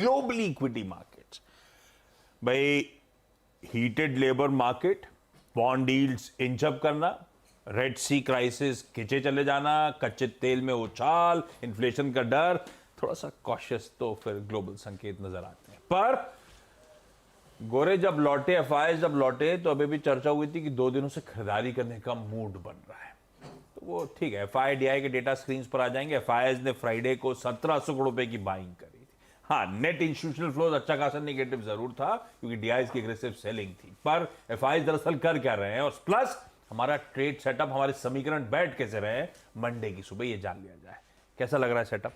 Globally equity markets, भाई heated labour market, bond yields inch up करना, red सी crisis खींचे चले जाना, कच्चे तेल में उछाल, इन्फ्लेशन का डर, थोड़ा सा कॉशियस तो फिर ग्लोबल संकेत नजर आते हैं। पर गोरे जब लौटे, एफआईएस जब लौटे, तो अभी भी चर्चा हुई थी कि 2 दिनों से खरीदारी करने का मूड बन रहा है। तो वो ठीक है, एफआईडीआई के डेटा स्क्रीन पर आ जाएंगे। एफआईएस ने फ्राइडे को 1700 करोड़ रुपए की बाइंग करी थी। हाँ, नेट इंस्टीट्यूशनल फ्लोज अच्छा खासा नेगेटिव जरूर था क्योंकि डीआईएस की एग्रेसिव सेलिंग थी। पर एफआईएस दरअसल कर क्या रहे हैं, और प्लस हमारा ट्रेड सेटअप, हमारे समीकरण बैठ कैसे रहे मंडे की सुबह, ये जान लिया जाए। कैसा लग रहा है सेटअप?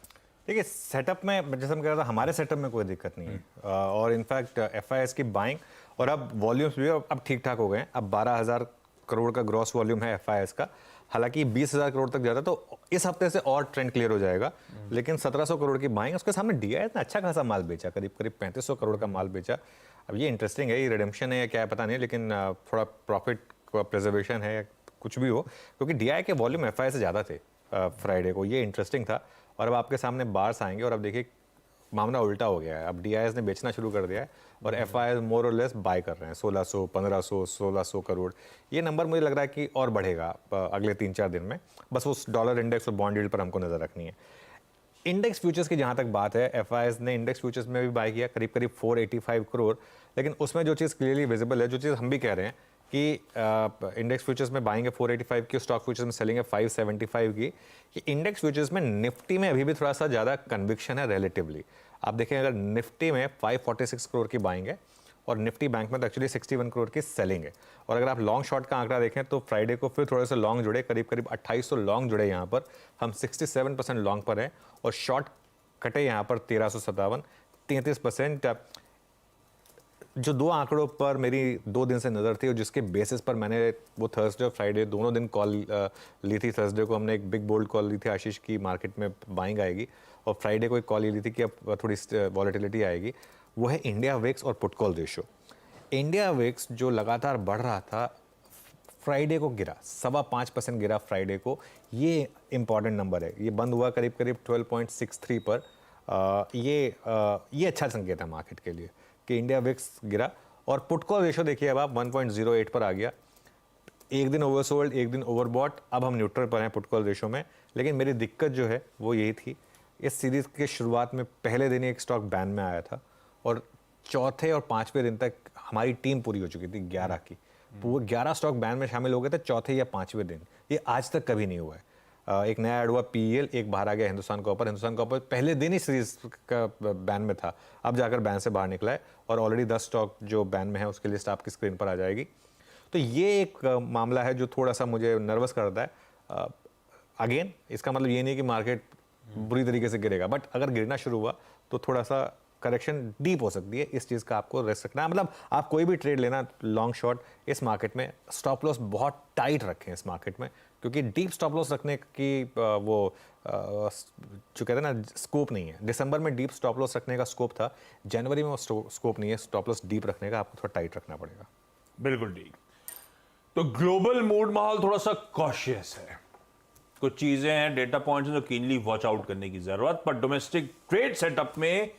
देखिए, सेटअप में जैसे हम कह रहा था, हमारे सेटअप में कोई दिक्कत नहीं है। और इनफैक्ट एफआईएस की बाइंग और अब वॉल्यूम्स भी अब ठीक ठाक हो गए हैं। अब 12,000 करोड़ का ग्रॉस वॉल्यूम है एफआईएस का। हालांकि 20,000 करोड़ तक जाता तो इस हफ्ते से और ट्रेंड क्लियर हो जाएगा। लेकिन 1700 करोड़ की बाइंग, उसके सामने डीआईएस ने अच्छा खासा माल बेचा, करीब 3500 करोड़ का माल बेचा। अब ये इंटरेस्टिंग है, ये रिडेम्पशन है या क्या है पता नहीं, लेकिन थोड़ा प्रॉफिट प्रिजर्वेशन है या कुछ भी हो, क्योंकि डीआई के वॉल्यूम एफआईएस से ज़्यादा थे फ्राइडे को। ये इंटरेस्टिंग था। और अब आपके सामने बार्स आएंगे और अब देखिए मामला उल्टा हो गया है। अब डीआईएस ने बेचना शुरू कर दिया है और एफआईएस मोर और लेस बाय कर रहे हैं। 1600, 1500, 1600 करोड़। ये नंबर मुझे लग रहा है कि और बढ़ेगा अगले 3-4 दिन में। बस उस डॉलर इंडेक्स और बॉन्ड यील्ड पर हमको नजर रखनी है। इंडेक्स फ्यूचर्स की जहां तक बात है, एफआईएस ने इंडेक्स फ्यूचर्स में भी बाय किया करीब 485 करोड़। लेकिन उसमें जो चीज़ क्लियरली विजिबल है, जो चीज़ हम भी कह रहे हैं कि इंडेक्स फ्यूचर्स में बाइंग है 485 की, स्टॉक फ्यूचर्स में सेलिंग है 575 की। कि इंडेक्स फ्यूचर्स में निफ्टी में अभी भी थोड़ा सा ज़्यादा कन्विक्शन है रिलेटिवली। आप देखें, अगर निफ्टी में 546 करोड़ की बाइंग है और निफ्टी बैंक में तो एक्चुअली 61 करोड़ की सेलिंग है। और अगर आप लॉन्ग शॉर्ट का आंकड़ा देखें तो फ्राइडे को फिर थोड़े से लॉन्ग जुड़े, करीब 2800 लॉन्ग जुड़े यहाँ पर। हम 67% लॉन्ग पर हैं और शॉर्ट कटे यहाँ पर 1357, 33%। जो दो आंकड़ों पर मेरी 2 दिन से नज़र थी और जिसके बेसिस पर मैंने वो थर्सडे और फ्राइडे दोनों दिन कॉल ली थी। थर्सडे को हमने एक बिग बोल्ड कॉल ली थी आशीष की, मार्केट में बाइंग आएगी, और फ्राइडे को एक कॉल ली थी कि अब थोड़ी वॉलेटिलिटी आएगी। वो है इंडिया विक्स और put call ratio. India VIX जो लगातार बढ़ रहा था, फ्राइडे को गिरा, 5.25% गिरा फ्राइडे को। ये इंपॉर्टेंट नंबर है। ये बंद हुआ करीब 12.63 पर। ये अच्छा संकेत है मार्केट के लिए कि इंडिया विक्स गिरा। और पुट कॉल रेशो देखिए, अब आप 1.08 पर आ गया। एक दिन ओवरसोल्ड, एक दिन ओवरबॉट। अब हम न्यूट्रल पर हैं पुट कॉल रेशो में। लेकिन मेरी दिक्कत जो है वो यही थी, इस सीरीज के शुरुआत में पहले दिन एक स्टॉक बैन में आया था और चौथे और 5वें दिन तक हमारी टीम पूरी हो चुकी थी 11 की। पूरे 11 स्टॉक बैन में शामिल हो गए थे चौथे या 5वें दिन। ये आज तक कभी नहीं हुआ है। एक नया ऐड हुआ पीएल, एक बाहर आ गया हिंदुस्तान कॉपर। हिंदुस्तान कॉपर पहले दिन ही सीरीज का बैन में था, अब जाकर बैन से बाहर निकला है और ऑलरेडी 10 स्टॉक जो बैन में है उसकी लिस्ट आपकी स्क्रीन पर आ जाएगी। तो ये एक मामला है जो थोड़ा सा मुझे नर्वस करता है। अगेन, इसका मतलब ये नहीं कि मार्केट बुरी तरीके से गिरेगा, बट अगर गिरना शुरू हुआ तो थोड़ा सा करेक्शन डीप हो सकती है। इस चीज़ का आपको रिस्क रखना है। मतलब आप कोई भी ट्रेड लेना लॉन्ग शॉर्ट इस मार्केट में, स्टॉप लॉस बहुत टाइट रखें इस मार्केट में, क्योंकि डीप स्टॉप लॉस रखने की जो कहते हैं ना, स्कोप नहीं है। दिसंबर में डीप स्टॉप लॉस रखने का स्कोप था, जनवरी में वो स्कोप नहीं है स्टॉप लॉस डीप रखने का। आपको थोड़ा टाइट रखना पड़ेगा। बिल्कुल ठीक। तो ग्लोबल मूड माहौल थोड़ा सा कॉशियस है। कुछ चीजें हैं, डेटा पॉइंट्स जो कीनली वॉच आउट करने की जरूरत, पर डोमेस्टिक ट्रेड सेटअप में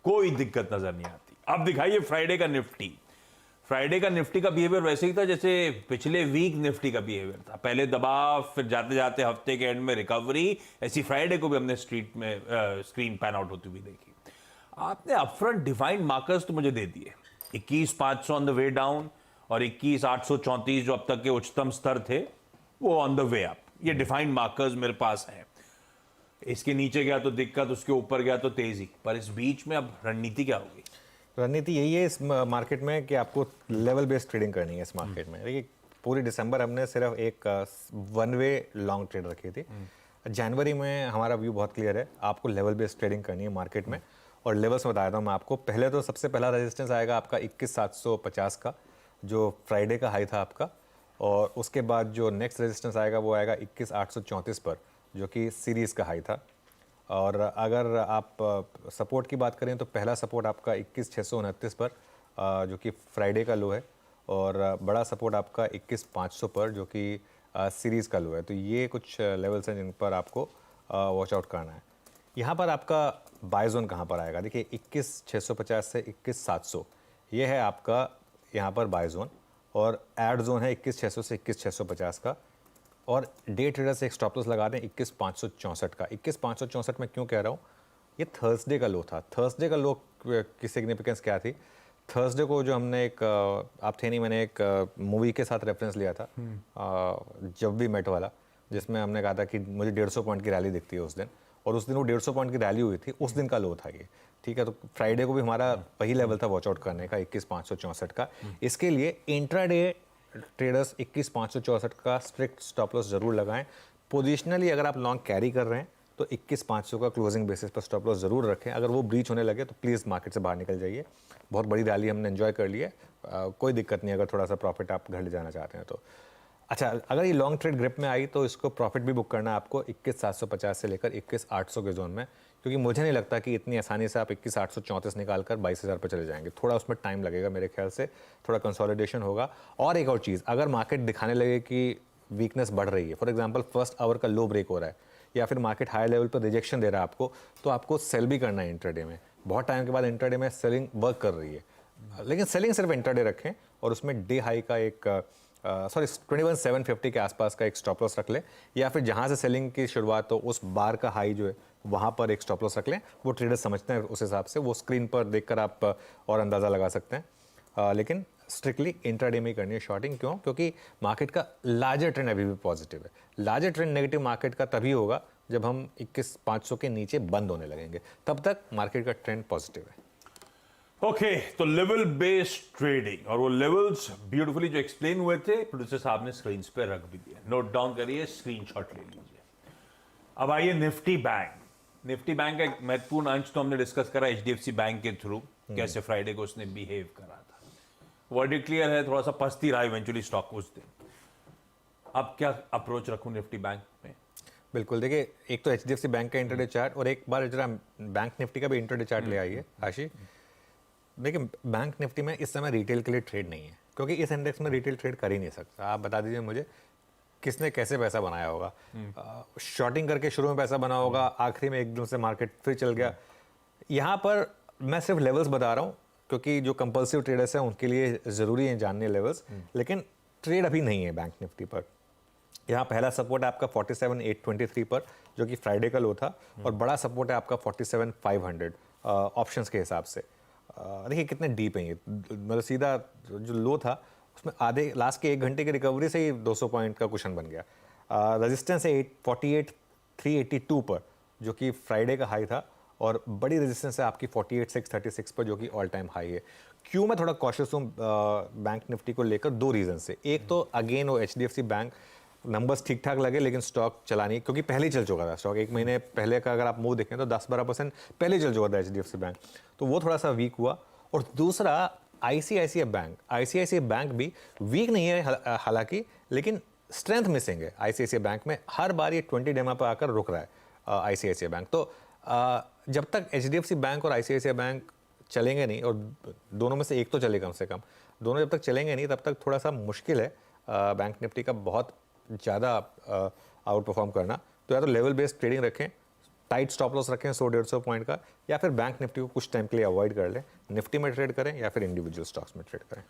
कोई दिक्कत नजर नहीं आती। अब दिखाइए फ्राइडे का निफ्टी। फ्राइडे का निफ्टी का बिहेवियर वैसे ही था जैसे पिछले वीक निफ्टी का बिहेवियर था। पहले दबाव, फिर जाते जाते हफ्ते के एंड में रिकवरी। ऐसी फ्राइडे को भी हमने स्क्रीन पैन आउट होती हुई देखी। आपने अपफ्रंट डिफाइंड मार्कर्स तो मुझे दे दिए, 21,500 ऑन द वे डाउन और 21,834 जो अब तक के उच्चतम स्तर थे वो ऑन द वे अप। ये डिफाइंड मार्कर्स मेरे पास हैं। इसके नीचे गया तो दिक्कत, उसके ऊपर गया तो तेजी। पर इस बीच में अब रणनीति क्या होगी? रणनीति यही है इस मार्केट में कि आपको लेवल बेस्ड ट्रेडिंग करनी है इस मार्केट में। देखिए, पूरी दिसंबर हमने सिर्फ एक 1 वे लॉन्ग ट्रेड रखी थी। जनवरी में हमारा व्यू बहुत क्लियर है, आपको लेवल बेस्ड ट्रेडिंग करनी है मार्केट में। और लेवल्स बताया था मैं आपको। पहले तो सबसे पहला रेजिस्टेंस आएगा आपका 21,750 का, जो फ्राइडे का हाई था आपका। और उसके बाद जो नेक्स्ट रेजिस्टेंस आएगा वो आएगा 21,834 पर, जो कि सीरीज़ का हाई था। और अगर आप सपोर्ट की बात करें तो पहला सपोर्ट आपका 21,629 पर, जो कि फ्राइडे का लो है। और बड़ा सपोर्ट आपका 21,500 पर, जो कि सीरीज़ का लो है। तो ये कुछ लेवल्स हैं जिन पर आपको वॉच आउट करना है। यहाँ पर आपका बाय जोन कहाँ पर आएगा? देखिए 21,650 से 21,700 ये है आपका यहाँ पर बाय जोन, और एड जोन है 21,600 से 21,650 का, और डे ट्रेडर से एक स्टॉप लॉस लगा दें 21,564 का। 21,564 में क्यों कह रहा हूँ, ये थर्सडे का लो था। थर्सडे का लो की सिग्निफिकेंस क्या थी? थर्सडे को जो हमने एक आप थे नहीं, मैंने एक मूवी के साथ रेफरेंस लिया था, जब भी मेट वाला, जिसमें हमने कहा था कि मुझे 150 पॉइंट की रैली दिखती है उस दिन, और उस दिन वो 150 पॉइंट की रैली हुई थी, उस दिन का लो था ये। ठीक है, तो फ्राइडे को भी हमारा वही लेवल था वॉच आउट करने का, 21,564 का। इसके लिए इंट्राडे ट्रेडर्स 21,564 का स्ट्रिक्ट स्टॉप लॉस जरूर लगाएं। पोजिशनली अगर आप लॉन्ग कैरी कर रहे हैं तो 21,500 का क्लोजिंग बेसिस पर स्टॉप लॉस जरूर रखें। अगर वो ब्रीच होने लगे तो प्लीज़ मार्केट से बाहर निकल जाइए। बहुत बड़ी रैली हमने एंजॉय कर ली है, कोई दिक्कत नहीं अगर थोड़ा सा प्रॉफिट आप घर ले जाना चाहते हैं तो। अच्छा, अगर ये लॉन्ग ट्रेड ग्रिप में आई तो इसको प्रॉफिट भी बुक करना है आपको 21,750 से लेकर 21,800 के जोन में, क्योंकि मुझे नहीं लगता कि इतनी आसानी से आप 21,834 निकाल कर 22,000 पर चले जाएंगे। थोड़ा उसमें टाइम लगेगा मेरे ख्याल से, थोड़ा कंसोलिडेशन होगा। और एक और चीज़, अगर मार्केट दिखाने लगे कि वीकनेस बढ़ रही है, फॉर एग्जांपल फर्स्ट आवर का लो ब्रेक हो रहा है, या फिर मार्केट हाई लेवल पर रिजेक्शन दे रहा है आपको, तो आपको सेल भी करना है इंट्राडे में। बहुत टाइम के बाद इंट्राडे में सेलिंग वर्क कर रही है, लेकिन सेलिंग सिर्फ इंट्राडे रखें, और उसमें डे हाई का एक 21,750 के आसपास का एक स्टॉप लॉस रख लें, या फिर जहां से सेलिंग की शुरुआत हो उस बार का हाई जो है वहां पर एक स्टॉप लॉस रख लें। वो ट्रेडर समझते हैं, उस हिसाब से वो स्क्रीन पर देखकर आप और अंदाज़ा लगा सकते हैं। लेकिन स्ट्रिक्टली इंट्राडे में ही करनी है शॉर्टिंग। क्यों? क्योंकि मार्केट का लार्जर ट्रेंड अभी भी पॉजिटिव है। लार्जर ट्रेंड नेगेटिव मार्केट का तभी होगा जब हम 21,500 के नीचे बंद होने लगेंगे, तब तक मार्केट का ट्रेंड पॉजिटिव है। ओके, तो लेवल बेस्ड ट्रेडिंग, और वो लेवल्स ब्यूटीफुली जो एक्सप्लेन हुए थे प्रोड्यूसर साहब ने स्क्रीन पे रख भी दिया, नोट डाउन करिए, स्क्रीनशॉट ले लीजिए। अब आइए निफ्टी बैंक। निफ्टी बैंक का एक महत्वपूर्ण अंश तो हमने डिस्कस करा एचडीएफसी बैंक के थ्रू, कैसे फ्राइडे को उसने बिहेव करा था। वर्डिक्ट क्लियर है, थोड़ा सा पस्ती रहा इवेंचुअली स्टॉक उस दिन। अब क्या अप्रोच रखूं निफ्टी बैंक में? बिल्कुल, देखिए एक तो एचडीएफसी बैंक का इंटरडे चार्ट, और एक बार जरा बैंक निफ्टी का भी इंटरडे चार्ट ले आइए आशी। देखिए बैंक निफ्टी में इस समय रिटेल के लिए ट्रेड नहीं है, क्योंकि इस इंडेक्स में रिटेल ट्रेड कर ही नहीं सकता। आप बता दीजिए मुझे किसने कैसे पैसा बनाया होगा? शॉर्टिंग करके शुरू में पैसा बना होगा, आखिरी में एकदम से मार्केट फिर चल गया। यहाँ पर मैं सिर्फ लेवल्स बता रहा हूँ, क्योंकि जो कंपल्सिव ट्रेडर्स हैं उनके लिए ज़रूरी है जानने लेवल्स, लेकिन ट्रेड अभी नहीं है बैंक निफ्टी पर। यहाँ पहला सपोर्ट है आपका 47,823 पर, जो कि फ्राइडे का लो था, और बड़ा सपोर्ट है आपका 47,500 ऑप्शंस के हिसाब से। देखिए कितने डीप हैं ये, मतलब सीधा जो लो था उसमें आधे लास्ट के 1 घंटे की रिकवरी से ही 200 पॉइंट का कुशन बन गया। रेजिस्टेंस है 48,382 पर, जो कि फ्राइडे का हाई था, और बड़ी रेजिस्टेंस है आपकी 48,636 पर, जो कि ऑल टाइम हाई है। क्यों मैं थोड़ा कॉशियस हूँ बैंक निफ्टी को लेकर? 2 रीज़न से। एक तो अगेन वो एचडीएफसी बैंक नंबर्स ठीक ठाक लगे, लेकिन स्टॉक चला नहीं, क्योंकि पहले ही चल चुका था स्टॉक। 1 महीने पहले का अगर आप मूव देखें तो 10-12% पहले चल चुका था एचडीएफसी बैंक, तो वो थोड़ा सा वीक हुआ। और दूसरा आईसीआईसीआई बैंक भी वीक नहीं है हालांकि, लेकिन स्ट्रेंथ मिसिंग है आईसीआईसीआई बैंक में। हर बार ये 20 डेमा पर आकर रुक रहा है आईसीआईसीआई बैंक। तो जब तक एचडीएफसी बैंक और आईसीआईसीआई बैंक चलेंगे नहीं, और दोनों में से एक तो चले कम से कम, दोनों जब तक चलेंगे नहीं तब तक थोड़ा सा मुश्किल है बैंक निफ्टी का बहुत ज़्यादा आउट परफॉर्म करना। तो या तो लेवल बेस्ड ट्रेडिंग रखें, टाइट स्टॉप लॉस रखें 100-150 पॉइंट का, या फिर बैंक निफ्टी को कुछ टाइम के लिए अवॉइड कर लें, निफ्टी में ट्रेड करें या फिर इंडिविजुअल स्टॉक्स में ट्रेड करें।